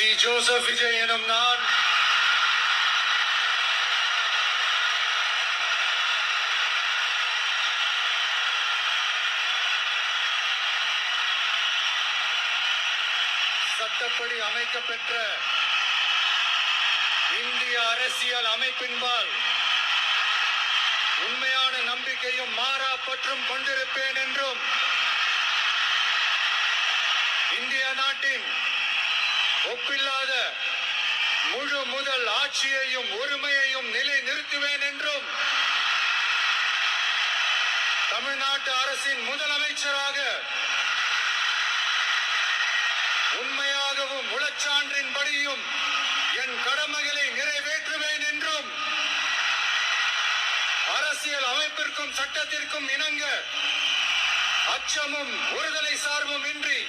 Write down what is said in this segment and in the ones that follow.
C. Joseph Vijay எனும் நான் சட்டப்படி அமைக்கப்பெற்ற இந்திய அரசியல் அமைப்பின்பால் உண்மையான நம்பிக்கையும் மாறா பற்றும் கொண்டிருப்பேன் என்றும் இந்திய நாட்டின் ஒப்பில்லாத முழு முதல் ஆட்சியையும் ஒருமையையும் நிலை நிறுத்துவேன் என்றும் தமிழ்நாட்டு அரசின் முதலமைச்சராக உண்மையாகவும் உளச்சான்றின்படியும் என் கடமைகளை நிறைவேற்றுவேன் என்றும் அரசியல் அமைப்பிற்கும் சட்டத்திற்கும் இணங்க அச்சமும் ஒருதலை சார்பும் இன்றி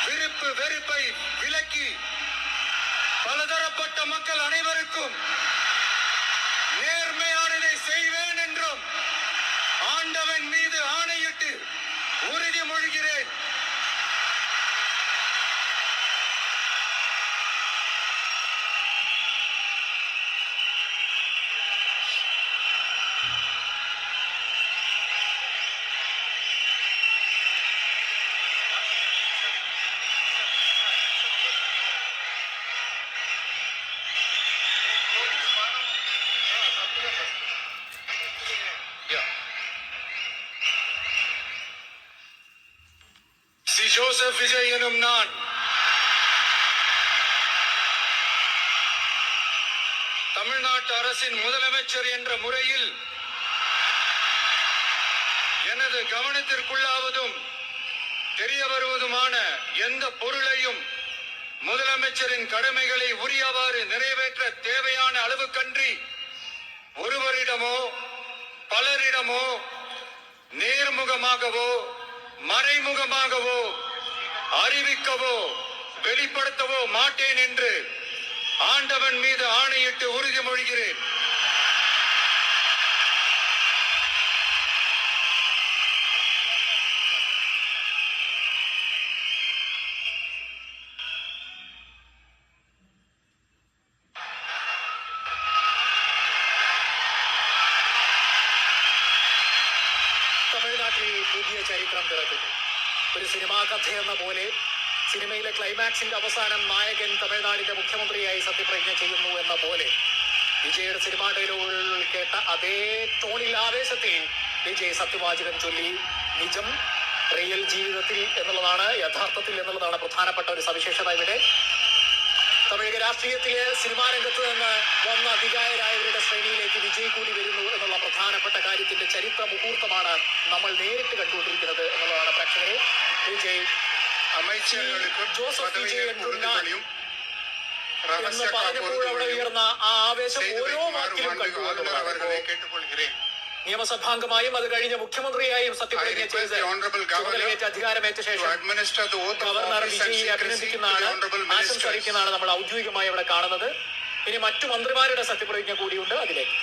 விருப்பு வெறுப்பை விலக்கி பலதரப்பட்ட மக்கள் அனைவருக்கும் நேர்மையானதை செய்வேன் என்றும் ஆண்டவன் மீது ஆணையிட்டு உறுதிமொழிகிறேன். சி. ஜோசப் விஜய் எனும் நான் தமிழ்நாட்டு அரசின் முதலமைச்சர் என்ற முறையில் எனது கவனத்திற்குள்ளாவதும் தெரிய வருவதுமான எந்த பொருளையும் முதலமைச்சரின் கடமைகளை உரியவாறு நிறைவேற்ற தேவையான அளவுக்கன்றி ஒருவரிடமோ பலரிடமோ நேர்முகமாகவோ மறைமுகமாகவோ அறிவிக்கவோ வெளிப்படுத்தவோ மாட்டேன் என்று ஆண்டவன் மீது ஆணையிட்டு உறுதிமொழிகிறேன். തമിഴ്നാട്ടിൽ പുതിയ ചരിത്രം പിറക്കുന്നു. ഒരു സിനിമാ കഥയെന്ന പോലെ സിനിമയിലെ ക്ലൈമാക്സിന്റെ അവസാനം നായകൻ തമിഴ്നാടിന്റെ മുഖ്യമന്ത്രിയായി സത്യപ്രതിജ്ഞ ചെയ്യുന്നു എന്ന പോലെ വിജയുടെ സിനിമാ ഡയലോഗുകൾ കേട്ട അതേ ടോണിൽ ആവേശത്തിൽ വിജയ് സത്യവാചകം ചൊല്ലി. നിജം റിയൽ ജീവിതത്തിൽ എന്നുള്ളതാണ്, യഥാർത്ഥത്തിൽ എന്നുള്ളതാണ് പ്രധാനപ്പെട്ട ഒരു സവിശേഷത. ഇവിടെ തമിഴക രാഷ്ട്രീയത്തിലെ സിനിമാ രംഗത്ത് നിന്ന് വന്ന അധികായരായവരുടെ ശ്രേണിയിലേക്ക് വിജയ് കൂടി വരുന്നു എന്നുള്ള പ്രധാനപ്പെട്ട കാര്യത്തിന്റെ ചരിത്ര മുഹൂർത്തമാണ് നമ്മൾ നേരിട്ട് കണ്ടുകൊണ്ടിരിക്കുന്നത് എന്നുള്ളതാണ് പ്രേക്ഷകരെ. വിജയ് ജോസഫ് വിജയ് എന്ന് പറഞ്ഞപ്പോൾ അവിടെ ഉയർന്ന ആ ആവേശം ഓരോ വാക്കിലും കണ്ടു. നിയമസഭാംഗമായും അത് കഴിഞ്ഞ് മുഖ്യമന്ത്രിയായും സത്യപ്രതിജ്ഞ ചെയ്ത് ചുമതലയേറ്റ അധികാരമേറ്റ ശേഷം ഗവർണർ വിജയിയെ അഭിനന്ദിക്കുന്നതാണ്, ആശംസ അറിയിക്കുന്നതാണ് നമ്മൾ ഔദ്യോഗികമായി അവിടെ കാണുന്നത്. ഇനി മറ്റു മന്ത്രിമാരുടെ സത്യപ്രതിജ്ഞ കൂടിയുണ്ട് അതിലേക്ക്.